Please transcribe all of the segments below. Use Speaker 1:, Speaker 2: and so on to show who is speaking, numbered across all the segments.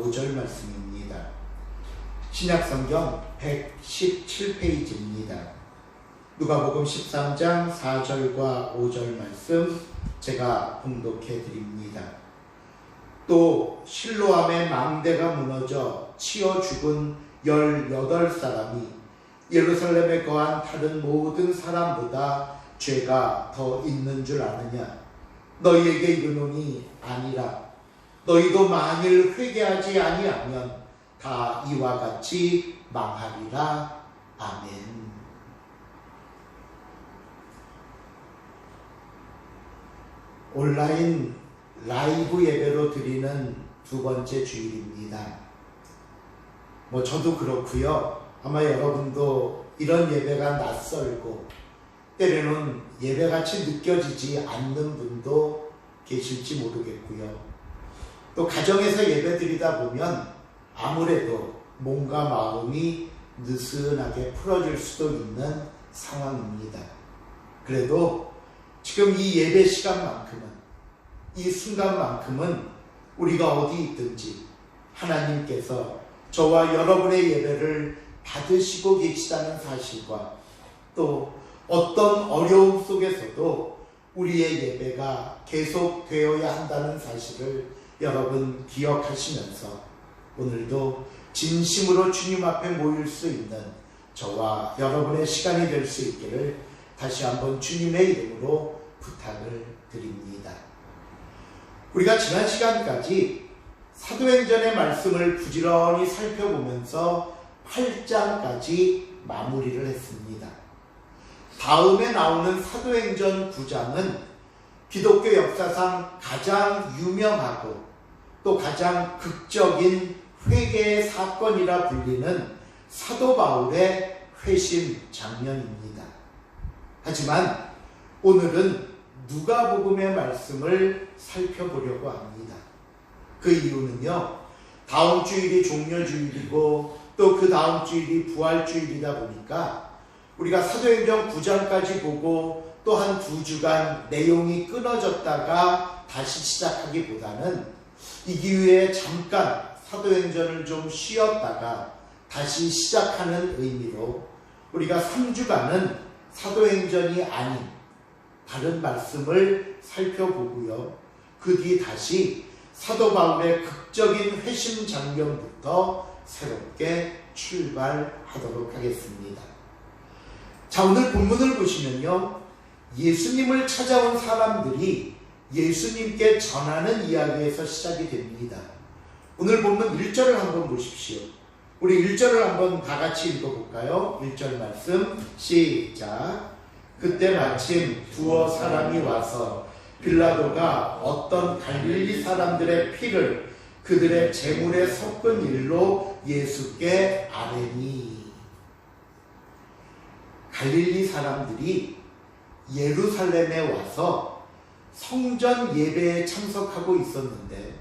Speaker 1: 5절 말씀입니다. 신약성경 117페이지입니다. 누가복음 13장 4절과 5절 말씀 제가 봉독해 드립니다. 또 실로암의 망대가 무너져 치어 죽은 18사람이 예루살렘에 거한 다른 모든 사람보다 죄가 더 있는 줄 아느냐? 너희에게 이르노니 아니라. 너희도 만일 회개하지 아니하면 다 이와 같이 망하리라. 아멘. 온라인 라이브 예배로 드리는 두 번째 주일입니다. 저도 그렇고요. 아마 여러분도 이런 예배가 낯설고 때로는 예배같이 느껴지지 않는 분도 계실지 모르겠고요. 또 가정에서 예배드리다 보면 아무래도 몸과 마음이 느슨하게 풀어질 수도 있는 상황입니다. 그래도 지금 이 예배 시간만큼은, 이 순간만큼은 우리가 어디 있든지 하나님께서 저와 여러분의 예배를 받으시고 계시다는 사실과 또 어떤 어려움 속에서도 우리의 예배가 계속되어야 한다는 사실을 여러분 기억하시면서 오늘도 진심으로 주님 앞에 모일 수 있는 저와 여러분의 시간이 될 수 있기를 다시 한번 주님의 이름으로 부탁을 드립니다. 우리가 지난 시간까지 사도행전의 말씀을 부지런히 살펴보면서 8장까지 마무리를 했습니다. 다음에 나오는 사도행전 9장은 기독교 역사상 가장 유명하고 또 가장 극적인 회개의 사건이라 불리는 사도 바울의 회심 장면입니다. 하지만 오늘은 누가복음의 말씀을 살펴보려고 합니다. 그 이유는요, 다음 주일이 종려주일이고 또 그 다음 주일이 부활주일이다 보니까 우리가 사도행전 9장까지 보고 또 한 2주간 내용이 끊어졌다가 다시 시작하기보다는 이 기회에 잠깐 사도행전을 좀 쉬었다가 다시 시작하는 의미로 우리가 3주간은 사도행전이 아닌 다른 말씀을 살펴보고요. 그 뒤 다시 사도 바울의 극적인 회심 장면부터 새롭게 출발하도록 하겠습니다. 자, 오늘 본문을 보시면요, 예수님을 찾아온 사람들이 예수님께 전하는 이야기에서 시작이 됩니다. 오늘 본문 1절을 한번 보십시오. 우리 1절을 한번 다 같이 읽어볼까요? 1절 말씀 시작. 그때 마침 두어 사람이 와서 빌라도가 어떤 갈릴리 사람들의 피를 그들의 제물에 섞은 일로 예수께 아뢰니. 갈릴리 사람들이 예루살렘에 와서 성전 예배에 참석하고 있었는데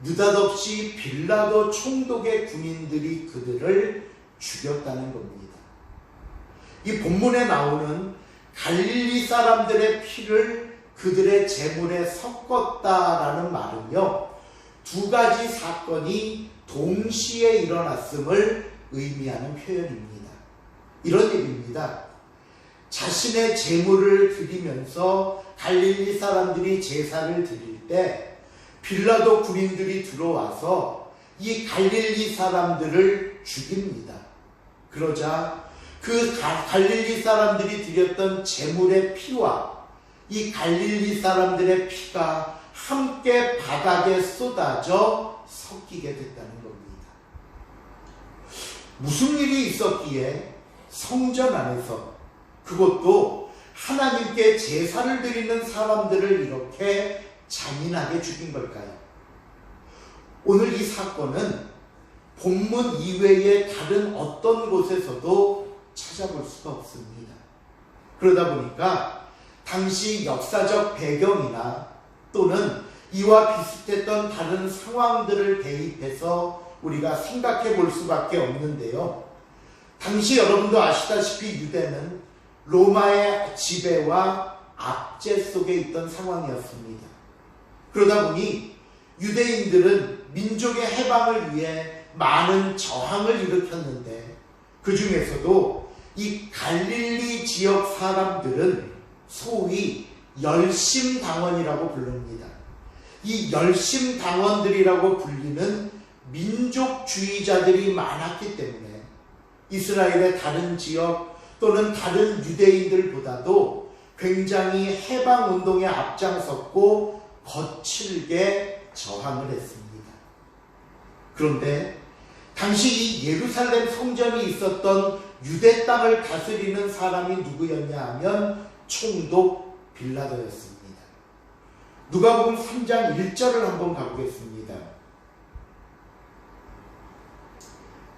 Speaker 1: 느닷없이 빌라도 총독의 군인들이 그들을 죽였다는 겁니다. 이 본문에 나오는 갈릴리 사람들의 피를 그들의 제물에 섞었다라는 말은요, 두 가지 사건이 동시에 일어났음을 의미하는 표현입니다. 이런 얘기입니다. 자신의 제물을 드리면서 갈릴리 사람들이 제사를 드릴 때 빌라도 군인들이 들어와서 이 갈릴리 사람들을 죽입니다. 그러자 그 갈릴리 사람들이 드렸던 제물의 피와 이 갈릴리 사람들의 피가 함께 바닥에 쏟아져 섞이게 됐다는 겁니다. 무슨 일이 있었기에 성전 안에서, 그것도 하나님께 제사를 드리는 사람들을 이렇게 잔인하게 죽인 걸까요? 오늘 이 사건은 본문 이외의 다른 어떤 곳에서도 찾아볼 수가 없습니다. 그러다 보니까 당시 역사적 배경이나 또는 이와 비슷했던 다른 상황들을 대입해서 우리가 생각해 볼 수밖에 없는데요. 당시 여러분도 아시다시피 유대는 로마의 지배와 압제 속에 있던 상황이었습니다. 그러다 보니 유대인들은 민족의 해방을 위해 많은 저항을 일으켰는데 그 중에서도 이 갈릴리 지역 사람들은 소위 열심당원이라고 부릅니다. 이 열심당원들이라고 불리는 민족주의자들이 많았기 때문에 이스라엘의 다른 지역 또는 다른 유대인들보다도 굉장히 해방운동에 앞장섰고 거칠게 저항을 했습니다. 그런데 당시 이 예루살렘 성전이 있었던 유대 땅을 다스리는 사람이 누구였냐 하면 총독 빌라도였습니다. 누가복음 3장 1절을 한번 가보겠습니다.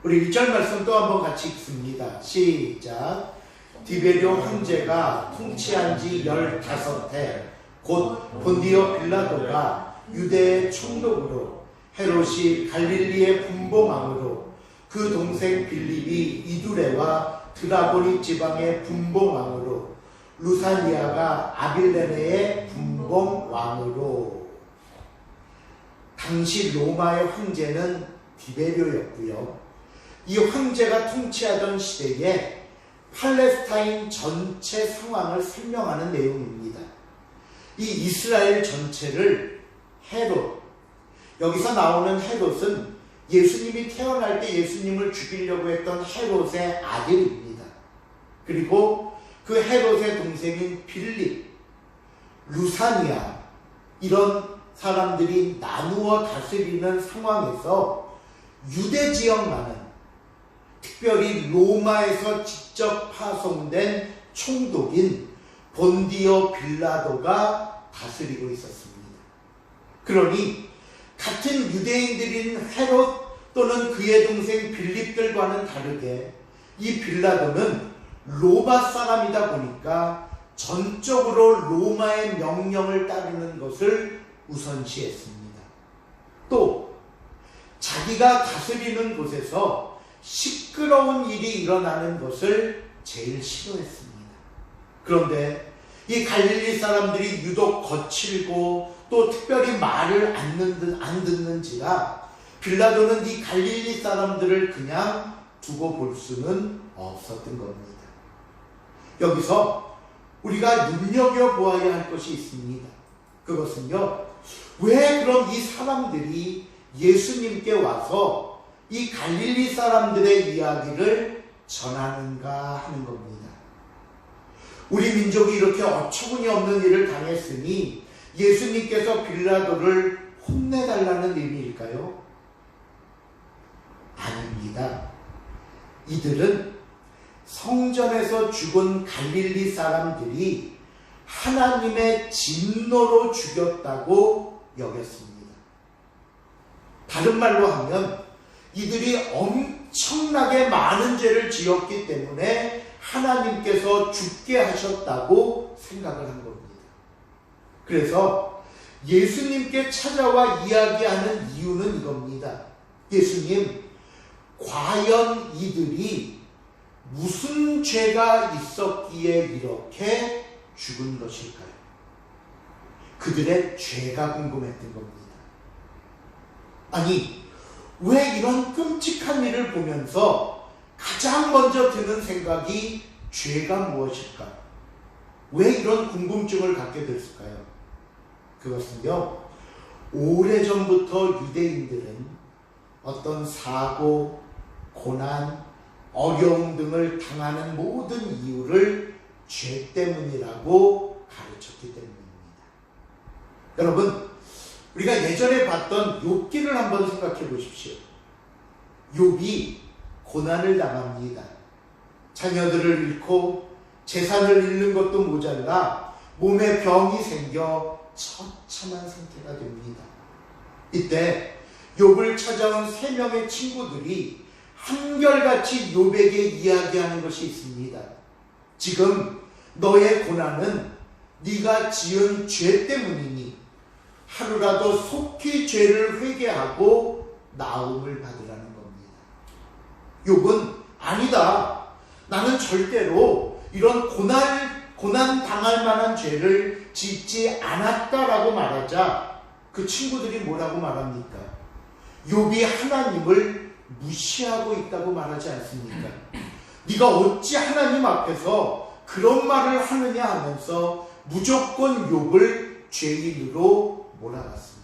Speaker 1: 우리 1절 말씀 또 한번 같이 읽습니다. 시작. 디베리오 황제가 통치한 지 15해 곧 본디오 빌라도가 유대의 총독으로 헤롯이 갈릴리의 분봉왕으로 그 동생 빌립이 이두레와 드라고니 지방의 분봉왕으로 루사니아가 아빌레네의 분봉왕으로. 당시 로마의 황제는 디베리오였고요. 이 황제가 통치하던 시대에 팔레스타인 전체 상황을 설명하는 내용입니다. 이 이스라엘 전체를 헤롯, 여기서 나오는 헤롯은 예수님이 태어날 때 예수님을 죽이려고 했던 헤롯의 아들입니다. 그리고 그 헤롯의 동생인 빌립, 루사니아, 이런 사람들이 나누어 다스리는 상황에서 유대 지역만은 특별히 로마에서 직접 파송된 총독인 본디오 빌라도가 다스리고 있었습니다. 그러니 같은 유대인들인 헤롯 또는 그의 동생 빌립들과는 다르게 이 빌라도는 로마 사람이다 보니까 전적으로 로마의 명령을 따르는 것을 우선시했습니다. 또 자기가 다스리는 곳에서 시끄러운 일이 일어나는 것을 제일 싫어했습니다. 그런데 이 갈릴리 사람들이 유독 거칠고 또 특별히 말을 안 듣는지라 빌라도는 이 갈릴리 사람들을 그냥 두고 볼 수는 없었던 겁니다. 여기서 우리가 눈여겨보아야 할 것이 있습니다. 그것은요, 왜 그럼 이 사람들이 예수님께 와서 이 갈릴리 사람들의 이야기를 전하는가 하는 겁니다. 우리 민족이 이렇게 어처구니 없는 일을 당했으니 예수님께서 빌라도를 혼내달라는 의미일까요? 아닙니다. 이들은 성전에서 죽은 갈릴리 사람들이 하나님의 진노로 죽였다고 여겼습니다. 다른 말로 하면 이들이 엄청나게 많은 죄를 지었기 때문에 하나님께서 죽게 하셨다고 생각을 한 겁니다. 그래서 예수님께 찾아와 이야기하는 이유는 이겁니다. 예수님, 과연 이들이 무슨 죄가 있었기에 이렇게 죽은 것일까요? 그들의 죄가 궁금했던 겁니다. 아니, 왜 이런 끔찍한 일을 보면서 가장 먼저 드는 생각이 죄가 무엇일까? 왜 이런 궁금증을 갖게 됐을까요? 그것은요, 오래전부터 유대인들은 어떤 사고, 고난, 어려움 등을 당하는 모든 이유를 죄 때문이라고 가르쳤기 때문입니다. 여러분, 우리가 예전에 봤던 욥기를 한번 생각해 보십시오. 욥이 고난을 당합니다. 자녀들을 잃고 재산을 잃는 것도 모자라 몸에 병이 생겨 처참한 상태가 됩니다. 이때 욥을 찾아온 3명의 친구들이 한결같이 욥에게 이야기하는 것이 있습니다. 지금 너의 고난은 네가 지은 죄 때문이니 하루라도 속히 죄를 회개하고 나음을 받으라는 겁니다. 욥은 아니다, 나는 절대로 이런 고난 당할 만한 죄를 짓지 않았다라고 말하자 그 친구들이 뭐라고 말합니까? 욥이 하나님을 무시하고 있다고 말하지 않습니까? 네가 어찌 하나님 앞에서 그런 말을 하느냐 하면서 무조건 욥을 죄인으로 몰아갔습니다.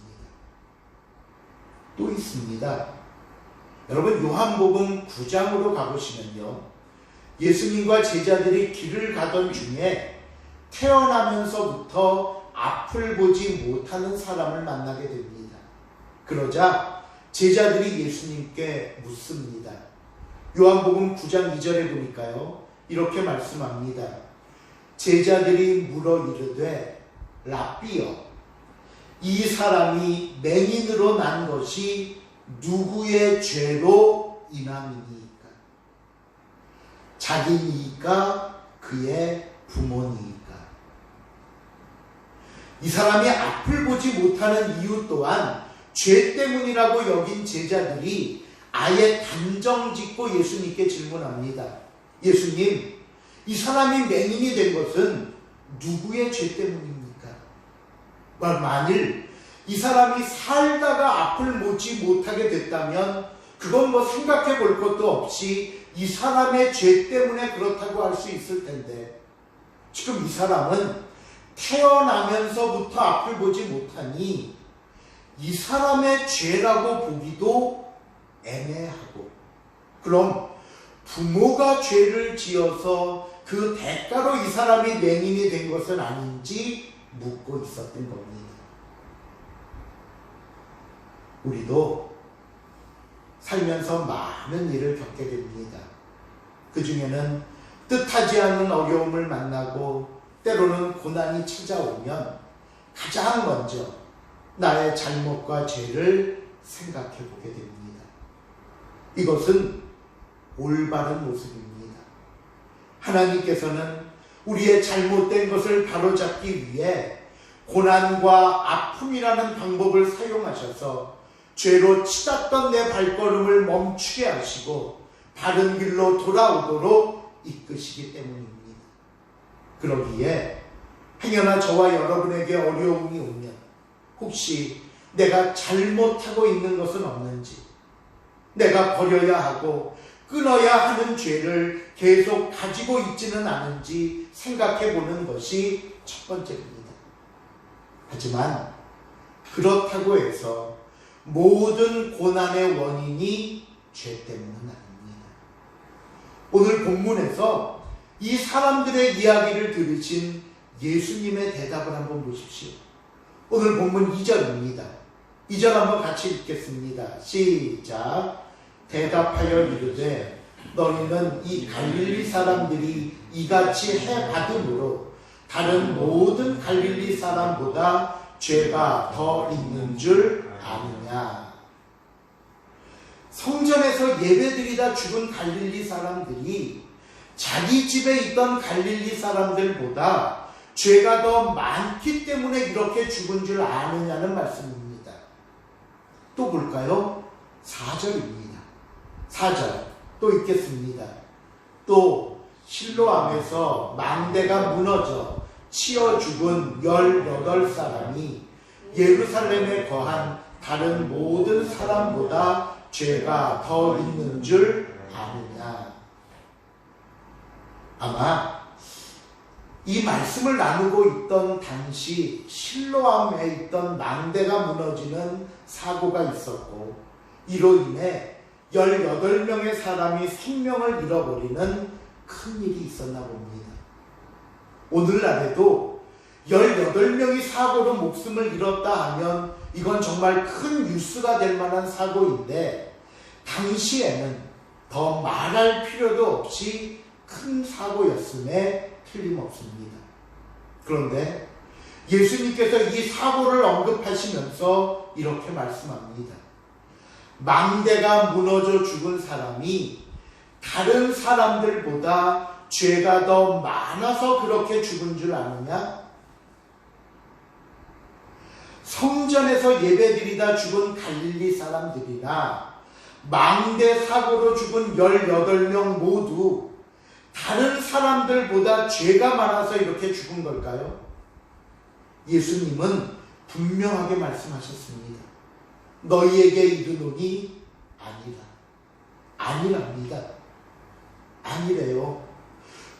Speaker 1: 또 있습니다. 여러분, 요한복음 9장으로 가보시면요, 예수님과 제자들이 길을 가던 중에 태어나면서부터 앞을 보지 못하는 사람을 만나게 됩니다. 그러자 제자들이 예수님께 묻습니다. 요한복음 9장 2절에 보니까요, 이렇게 말씀합니다. 제자들이 물어 이르되 랍비여, 이 사람이 맹인으로 난 것이 누구의 죄로 인함이니까? 자기니까 그의 부모니까? 이 사람이 앞을 보지 못하는 이유 또한 죄 때문이라고 여긴 제자들이 아예 단정 짓고 예수님께 질문합니다. 예수님, 이 사람이 맹인이 된 것은 누구의 죄 때문입니까? 만일 이 사람이 살다가 앞을 보지 못하게 됐다면 그건 뭐 생각해 볼 것도 없이 이 사람의 죄 때문에 그렇다고 할 수 있을 텐데, 지금 이 사람은 태어나면서부터 앞을 보지 못하니 이 사람의 죄라고 보기도 애매하고, 그럼 부모가 죄를 지어서 그 대가로 이 사람이 맹인이 된 것은 아닌지 묻고 있었던 겁니다. 우리도 살면서 많은 일을 겪게 됩니다. 그 중에는 뜻하지 않은 어려움을 만나고 때로는 고난이 찾아오면 가장 먼저 나의 잘못과 죄를 생각해 보게 됩니다. 이것은 올바른 모습입니다. 하나님께서는 우리의 잘못된 것을 바로잡기 위해 고난과 아픔이라는 방법을 사용하셔서 죄로 치닫던 내 발걸음을 멈추게 하시고 바른 길로 돌아오도록 이끄시기 때문입니다. 그러기에 행여나 저와 여러분에게 어려움이 오면 혹시 내가 잘못하고 있는 것은 없는지, 내가 버려야 하고 끊어야 하는 죄를 계속 가지고 있지는 않은지 생각해 보는 것이 첫 번째입니다. 하지만 그렇다고 해서 모든 고난의 원인이 죄 때문은 아닙니다. 오늘 본문에서 이 사람들의 이야기를 들으신 예수님의 대답을 한번 보십시오. 오늘 본문 2절입니다. 2절 한번 같이 읽겠습니다. 시작. 대답하여 이르되 너희는 이 갈릴리 사람들이 이같이 해받음으로 다른 모든 갈릴리 사람보다 죄가 더 있는 줄 아느냐? 성전에서 예배드리다 죽은 갈릴리 사람들이 자기 집에 있던 갈릴리 사람들보다 죄가 더 많기 때문에 이렇게 죽은 줄 아느냐는 말씀입니다. 또 볼까요? 4절입니다. 4절 또 읽겠습니다. 또 실로암에서 망대가 무너져 치어 죽은 18사람이 예루살렘에 거한 다른 모든 사람보다 죄가 더 있는 줄 아느냐? 아마 이 말씀을 나누고 있던 당시 실로암에 있던 망대가 무너지는 사고가 있었고, 이로 인해 18명의 사람이 생명을 잃어버리는 큰 일이 있었나 봅니다. 오늘날에도 18명이 사고로 목숨을 잃었다 하면 이건 정말 큰 뉴스가 될 만한 사고인데, 당시에는 더 말할 필요도 없이 큰 사고였음에 틀림없습니다. 그런데 예수님께서 이 사고를 언급하시면서 이렇게 말씀합니다. 망대가 무너져 죽은 사람이 다른 사람들보다 죄가 더 많아서 그렇게 죽은 줄 아느냐? 성전에서 예배드리다 죽은 갈릴리 사람들이나 망대 사고로 죽은 18명 모두 다른 사람들보다 죄가 많아서 이렇게 죽은 걸까요? 예수님은 분명하게 말씀하셨습니다. 너희에게 이르노니 아니라. 아니랍니다. 아니래요.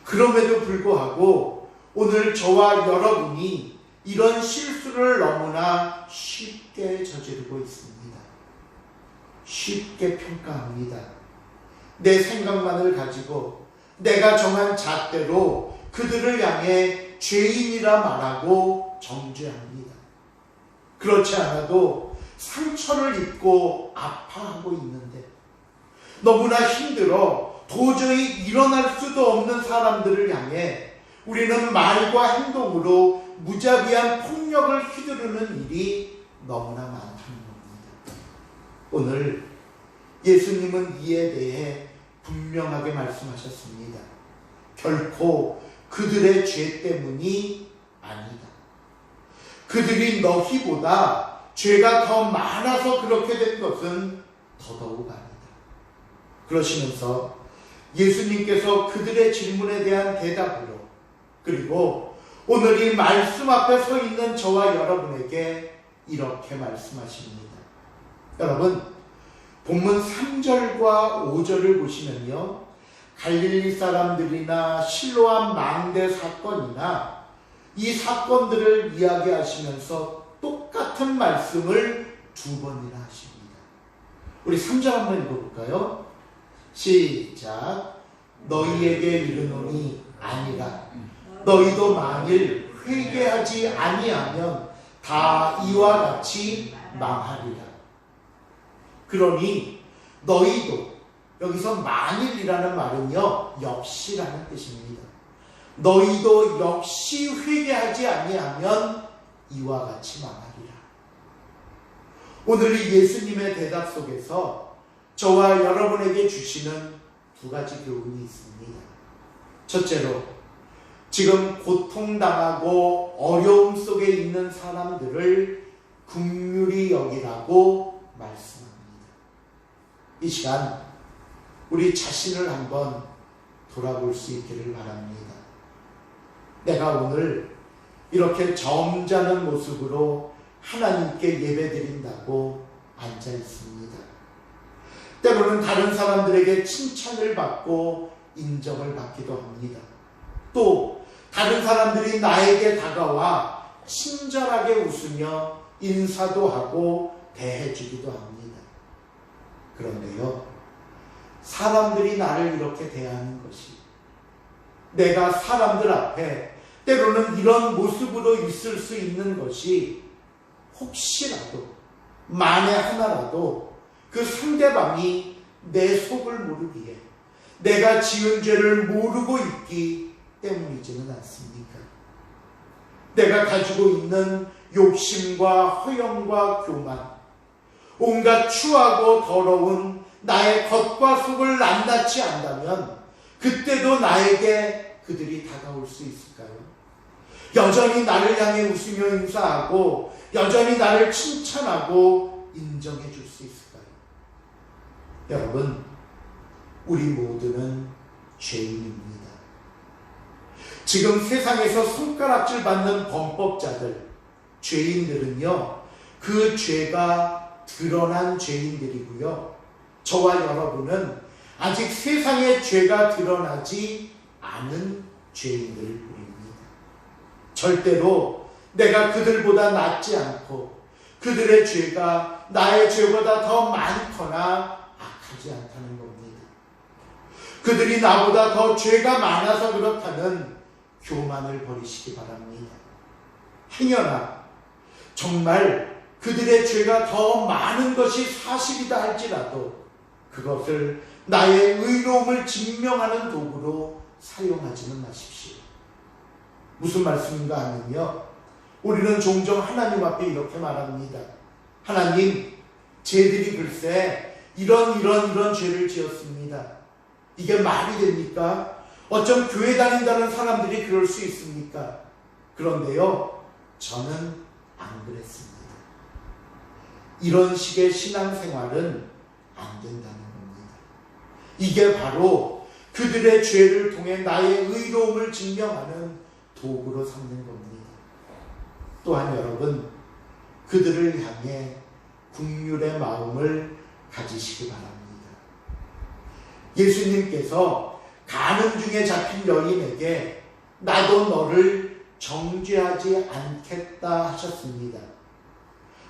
Speaker 1: 그럼에도 불구하고 오늘 저와 여러분이 이런 실수를 너무나 쉽게 저지르고 있습니다. 쉽게 평가합니다. 내 생각만을 가지고 내가 정한 잣대로 그들을 향해 죄인이라 말하고 정죄합니다. 그렇지 않아도 상처를 입고 아파하고 있는데 너무나 힘들어 도저히 일어날 수도 없는 사람들을 향해 우리는 말과 행동으로 무자비한 폭력을 휘두르는 일이 너무나 많다는 겁니다. 오늘 예수님은 이에 대해 분명하게 말씀하셨습니다. 결코 그들의 죄 때문이 아니다. 그들이 너희보다 죄가 더 많아서 그렇게 된 것은 더더욱 아니다. 그러시면서 예수님께서 그들의 질문에 대한 대답으로, 그리고 오늘 이 말씀 앞에 서 있는 저와 여러분에게 이렇게 말씀하십니다. 여러분, 본문 3절과 5절을 보시면요, 갈릴리 사람들이나 실로암 망대 사건이나 이 사건들을 이야기하시면서 똑같은 말씀을 두 번이나 하십니다. 우리 3절 한번 읽어볼까요? 시작. 너희에게 이르노니 아니라. 너희도 만일 회개하지 아니하면 다 이와 같이 망하리라. 그러니 너희도, 여기서 만일이라는 말은요, 역시라는 뜻입니다. 너희도 역시 회개하지 아니하면 이와 같이 망하리라. 오늘 이 예수님의 대답 속에서 저와 여러분에게 주시는 두 가지 교훈이 있습니다. 첫째로, 지금 고통당하고 어려움 속에 있는 사람들을 긍휼히 여기라고 말씀합니다. 이 시간 우리 자신을 한번 돌아볼 수 있기를 바랍니다. 내가 오늘 이렇게 점잖은 모습으로 하나님께 예배드린다고 앉아 있습니다. 때로는 다른 사람들에게 칭찬을 받고 인정을 받기도 합니다. 또 다른 사람들이 나에게 다가와 친절하게 웃으며 인사도 하고 대해주기도 합니다. 그런데요, 사람들이 나를 이렇게 대하는 것이, 내가 사람들 앞에 때로는 이런 모습으로 있을 수 있는 것이 혹시라도, 만에 하나라도 그 상대방이 내 속을 모르기에 내가 지은 죄를 모르고 있기 때문이지는 않습니까? 내가 가지고 있는 욕심과 허영과 교만, 온갖 추하고 더러운 나의 겉과 속을 낱낱이 안다면 그때도 나에게 그들이 다가올 수 있을까요? 여전히 나를 향해 웃으며 인사하고 여전히 나를 칭찬하고 인정해 줄 수 있을까요? 여러분, 우리 모두는 죄인입니다. 지금 세상에서 손가락질 받는 범법자들, 죄인들은요, 그 죄가 드러난 죄인들이고요, 저와 여러분은 아직 세상에 죄가 드러나지 않은 죄인들을 부릅니다. 절대로 내가 그들보다 낫지 않고 그들의 죄가 나의 죄보다 더 많거나 악하지 않다는 겁니다. 그들이 나보다 더 죄가 많아서 그렇다는 교만을 버리시기 바랍니다. 행여나 정말 그들의 죄가 더 많은 것이 사실이다 할지라도 그것을 나의 의로움을 증명하는 도구로 사용하지는 마십시오. 무슨 말씀인가 하면요, 우리는 종종 하나님 앞에 이렇게 말합니다. 하나님, 쟤들이 글쎄 이런 죄를 지었습니다. 이게 말이 됩니까? 어쩜 교회 다닌다는 사람들이 그럴 수 있습니까? 그런데요, 저는 안 그랬습니다. 이런 식의 신앙생활은 안 된다는 겁니다. 이게 바로 그들의 죄를 통해 나의 의로움을 증명하는 도구로 삼는 겁니다. 또한 여러분, 그들을 향해 긍휼의 마음을 가지시기 바랍니다. 예수님께서 가는 중에 잡힌 여인에게 나도 너를 정죄하지 않겠다 하셨습니다.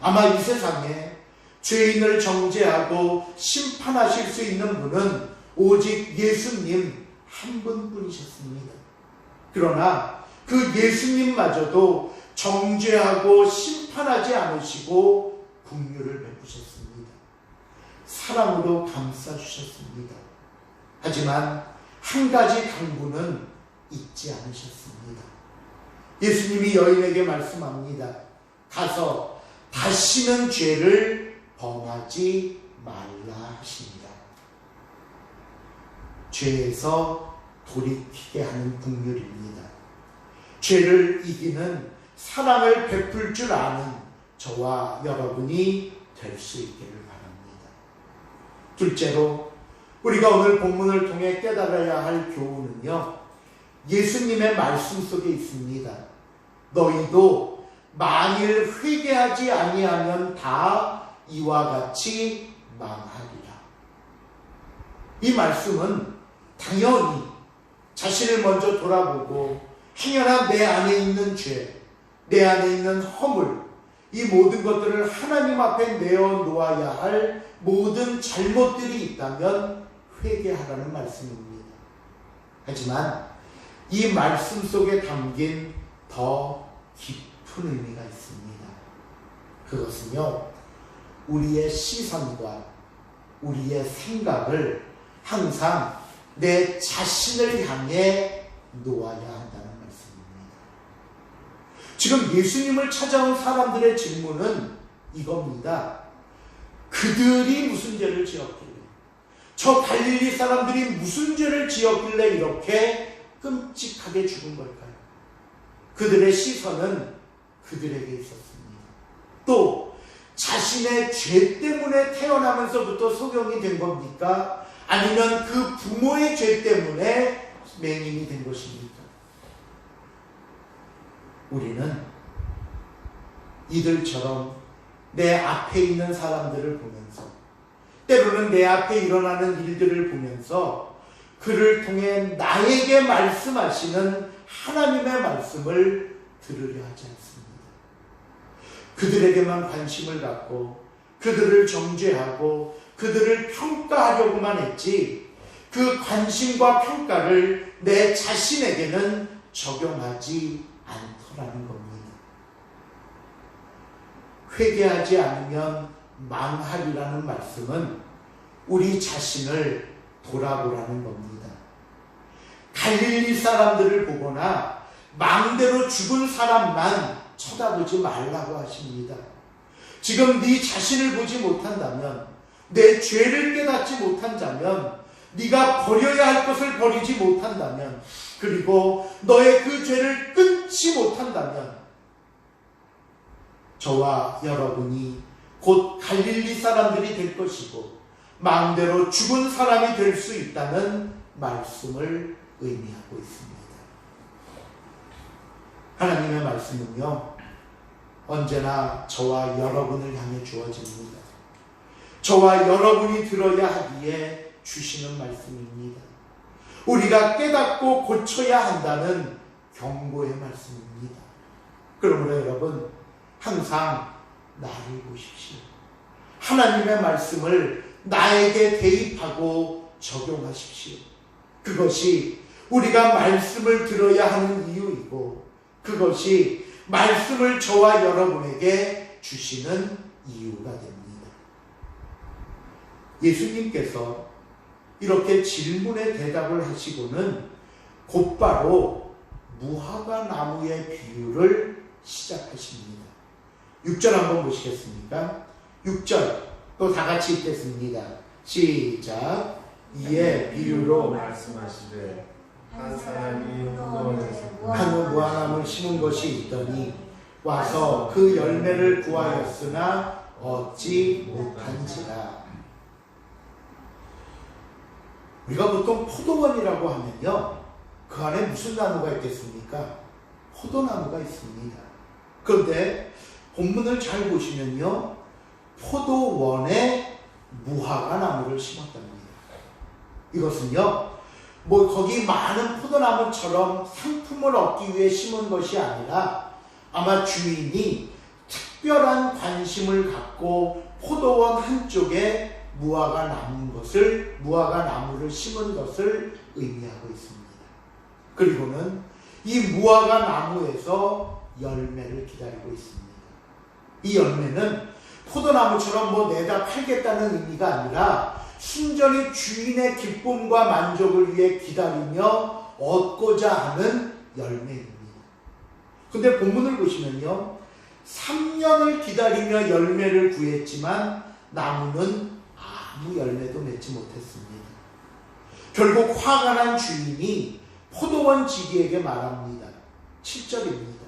Speaker 1: 아마 이 세상에 죄인을 정죄하고 심판하실 수 있는 분은 오직 예수님 한 분뿐이셨습니다. 그러나 그 예수님마저도 정죄하고 심판하지 않으시고 긍휼을 베푸셨습니다. 사랑으로 감싸주셨습니다. 하지만 한 가지 당부는 잊지 않으셨습니다. 예수님이 여인에게 말씀합니다. 가서 다시는 죄를 범하지 말라 하십니다. 죄에서 돌이키게 하는 긍휼입니다. 죄를 이기는 사랑을 베풀 줄 아는 저와 여러분이 될 수 있기를 바랍니다. 둘째로 우리가 오늘 본문을 통해 깨달아야 할 교훈은요, 예수님의 말씀 속에 있습니다. 너희도 만일 회개하지 아니하면 다 이와 같이 망하리라. 이 말씀은 당연히 자신을 먼저 돌아보고 행여나 내 안에 있는 죄, 내 안에 있는 허물, 이 모든 것들을 하나님 앞에 내어놓아야 할 모든 잘못들이 있다면 회개하라는 말씀입니다. 하지만 이 말씀 속에 담긴 더 깊은 의미가 있습니다. 그것은요, 우리의 시선과 우리의 생각을 항상 내 자신을 향해 놓아야 한다는 말씀입니다. 지금 예수님을 찾아온 사람들의 질문은 이겁니다. 그들이 무슨 죄를 지었길래, 저 갈릴리 사람들이 무슨 죄를 지었길래 이렇게 끔찍하게 죽은 걸까요? 그들의 시선은 그들에게 있었습니다. 또 자신의 죄 때문에 태어나면서부터 소경이 된 겁니까? 아니면 그 부모의 죄 때문에 맹인이 된 것입니까? 우리는 이들처럼 내 앞에 있는 사람들을 보면서, 때로는 내 앞에 일어나는 일들을 보면서 그를 통해 나에게 말씀하시는 하나님의 말씀을 들으려 하지 않습니다. 그들에게만 관심을 갖고 그들을 정죄하고 그들을 평가하려고만 했지, 그 관심과 평가를 내 자신에게는 적용하지 않더라는 겁니다. 회개하지 않으면 망하리라는 말씀은 우리 자신을 돌아보라는 겁니다. 갈릴리 사람들을 보거나 망대로 죽은 사람만 쳐다보지 말라고 하십니다. 지금 네 자신을 보지 못한다면, 내 죄를 깨닫지 못한다면, 네가 버려야 할 것을 버리지 못한다면, 그리고 너의 그 죄를 끊지 못한다면 저와 여러분이 곧 갈릴리 사람들이 될 것이고 망대로 죽은 사람이 될 수 있다는 말씀을 의미하고 있습니다. 하나님의 말씀은요, 언제나 저와 여러분을 향해 주어집니다. 저와 여러분이 들어야 하기에 주시는 말씀입니다. 우리가 깨닫고 고쳐야 한다는 경고의 말씀입니다. 그러므로 여러분, 항상 나를 보십시오. 하나님의 말씀을 나에게 대입하고 적용하십시오. 그것이 우리가 말씀을 들어야 하는 이유이고, 그것이 말씀을 저와 여러분에게 주시는 이유가 됩니다. 예수님께서 이렇게 질문에 대답을 하시고는 곧바로 무화과 나무의 비유를 시작하십니다. 6절 한번 보시겠습니까? 6절 또 다 같이 읽겠습니다. 시작. 이에 비유로
Speaker 2: 말씀하시되 한 사람이 무화과나무에서
Speaker 1: 한 무화과나무를 심은 것이 있더니 와서 그 열매를 구하였으나 얻지 못한지라. 우리가 보통 포도원이라고 하면요, 그 안에 무슨 나무가 있겠습니까? 포도나무가 있습니다. 그런데 본문을 잘 보시면요, 포도원에 무화과 나무를 심었답니다. 이것은요, 거기 많은 포도나무처럼 상품을 얻기 위해 심은 것이 아니라 아마 주인이 특별한 관심을 갖고 포도원 한쪽에 무화과 나무를 심은 것을 의미하고 있습니다. 그리고는 이 무화과 나무에서 열매를 기다리고 있습니다. 이 열매는 포도나무처럼 내다 팔겠다는 의미가 아니라 순전히 주인의 기쁨과 만족을 위해 기다리며 얻고자 하는 열매입니다. 근데 본문을 보시면요, 3년을 기다리며 열매를 구했지만 나무는 아무 열매도 맺지 못했습니다. 결국 화가 난 주인이 포도원 지기에게 말합니다. 7절입니다.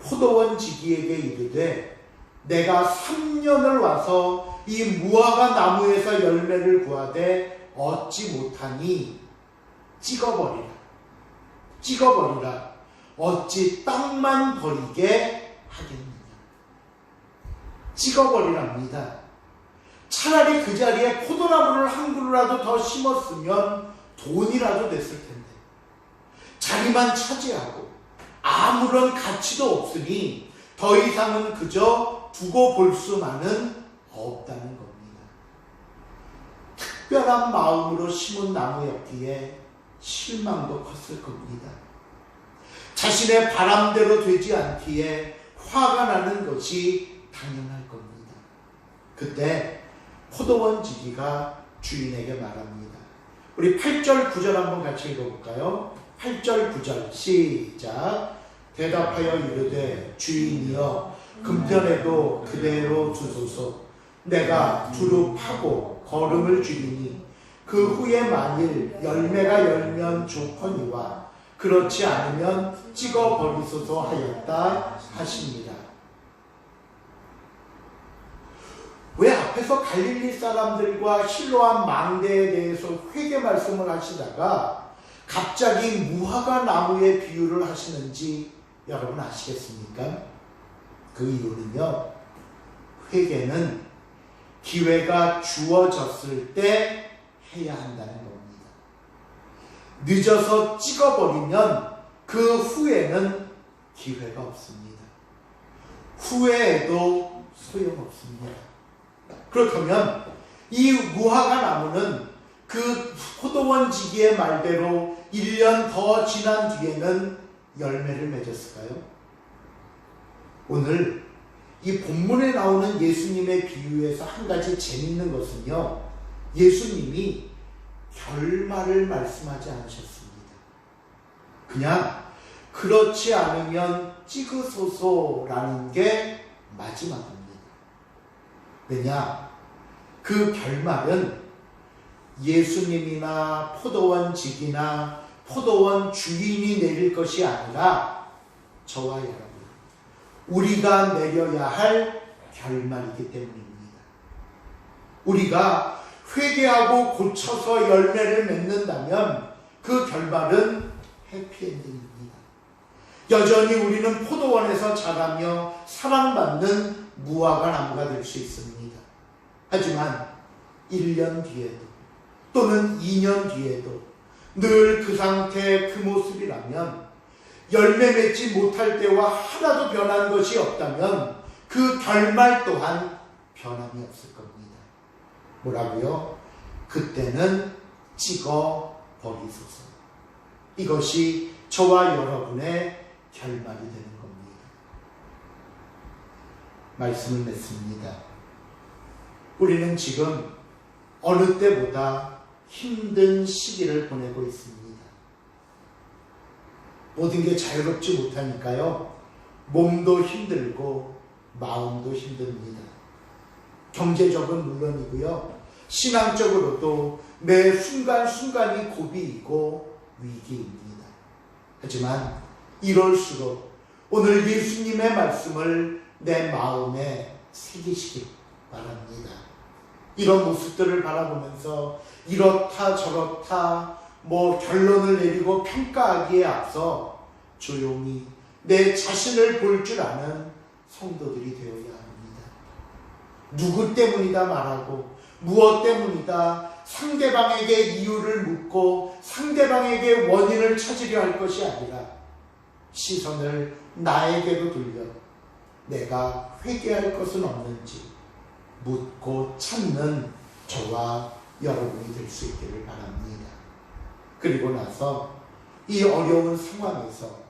Speaker 1: 포도원 지기에게 이르되 내가 3년을 와서 이 무화과 나무에서 열매를 구하되 얻지 못하니 찍어버리라. 어찌 땅만 버리게 하겠느냐. 찍어버리랍니다. 차라리 그 자리에 포도나무를 한 그루라도 더 심었으면 돈이라도 됐을 텐데 자리만 차지하고 아무런 가치도 없으니 더 이상은 그저 두고 볼 수만은 없다는 겁니다. 특별한 마음으로 심은 나무였기에 실망도 컸을 겁니다. 자신의 바람대로 되지 않기에 화가 나는 것이 당연할 겁니다. 그때 포도원 지기가 주인에게 말합니다. 우리 8절 9절 한번 같이 읽어볼까요? 8절 9절 시작. 대답하여 이르되 주인이여 금전에도 그대로 주소서. 내가 두루 파고 거름을 줄이니 그 후에 만일 열매가 열면 좋거니와 그렇지 않으면 찍어버리소서 하였다 하십니다. 왜 앞에서 갈릴리 사람들과 실로암 망대에 대해서 회개 말씀을 하시다가 갑자기 무화과 나무의 비유를 하시는지 여러분 아시겠습니까? 그 이유는요, 회개는 기회가 주어졌을 때 해야 한다는 겁니다. 늦어서 찍어버리면 그 후에는 기회가 없습니다. 후회해도 소용없습니다. 그렇다면 이 무화과 나무는 그 포도원 지기의 말대로 1년 더 지난 뒤에는 열매를 맺었을까요? 오늘 이 본문에 나오는 예수님의 비유에서 한 가지 재미있는 것은요, 예수님이 결말을 말씀하지 않으셨습니다. 그냥 그렇지 않으면 찍으소서라는 게 마지막입니다. 왜냐? 그 결말은 예수님이나 포도원 직이나 포도원 주인이 내릴 것이 아니라 저와 여러분, 우리가 내려야 할 결말이기 때문입니다. 우리가 회개하고 고쳐서 열매를 맺는다면 그 결말은 해피엔딩입니다. 여전히 우리는 포도원에서 자라며 사랑받는 무화과 나무가 될 수 있습니다. 하지만 1년 뒤에도 또는 2년 뒤에도 늘 그 상태, 그 모습이라면, 열매 맺지 못할 때와 하나도 변한 것이 없다면 그 결말 또한 변함이 없을 겁니다. 뭐라고요? 그때는 찍어 버리소서. 이것이 저와 여러분의 결말이 되는 겁니다. 말씀을 맺습니다. 우리는 지금 어느 때보다 힘든 시기를 보내고 있습니다. 모든 게 자유롭지 못하니까요, 몸도 힘들고 마음도 힘듭니다. 경제적은 물론이고요, 신앙적으로도 매 순간순간이 고비이고 위기입니다. 하지만 이럴수록 오늘 예수님의 말씀을 내 마음에 새기시기 바랍니다. 이런 모습들을 바라보면서 이렇다 저렇다 결론을 내리고 평가하기에 앞서 조용히 내 자신을 볼 줄 아는 성도들이 되어야 합니다. 누구 때문이다 말하고 무엇 때문이다 상대방에게 이유를 묻고 상대방에게 원인을 찾으려 할 것이 아니라 시선을 나에게로 돌려 내가 회개할 것은 없는지 묻고 찾는 저와 여러분이 될 수 있기를 바랍니다. 그리고 나서 이 어려운 상황에서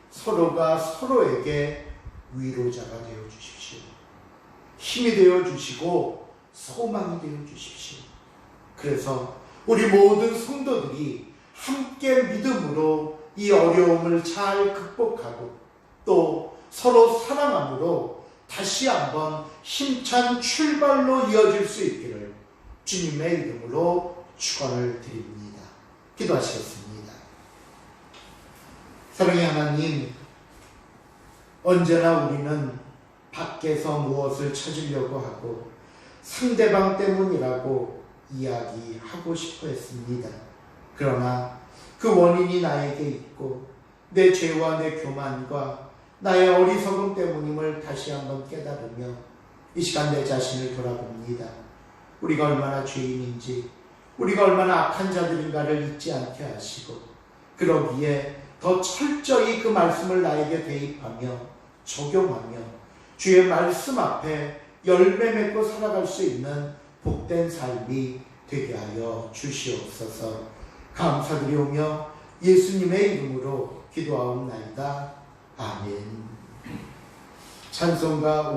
Speaker 1: 서로가 서로에게 위로자가 되어 주십시오. 힘이 되어 주시고 소망이 되어 주십시오. 그래서 우리 모든 성도들이 함께 믿음으로 이 어려움을 잘 극복하고 또 서로 사랑함으로 다시 한번 힘찬 출발로 이어질 수 있기를 주님의 이름으로 축원을 드립니다. 기도하시겠습니다. 사랑의 하나님, 언제나 우리는 밖에서 무엇을 찾으려고 하고 상대방 때문이라고 이야기하고 싶어 했습니다. 그러나 그 원인이 나에게 있고 내 죄와 내 교만과 나의 어리석음 때문임을 다시 한번 깨달으며 이 시간 내 자신을 돌아봅니다. 우리가 얼마나 죄인인지 우리가 얼마나 악한 자들인가를 잊지 않게 하시고 그러기에 더 철저히 그 말씀을 나에게 대입하며 적용하며 주의 말씀 앞에 열매 맺고 살아갈 수 있는 복된 삶이 되게 하여 주시옵소서. 감사드리오며 예수님의 이름으로 기도하옵나이다. 아멘. 찬송가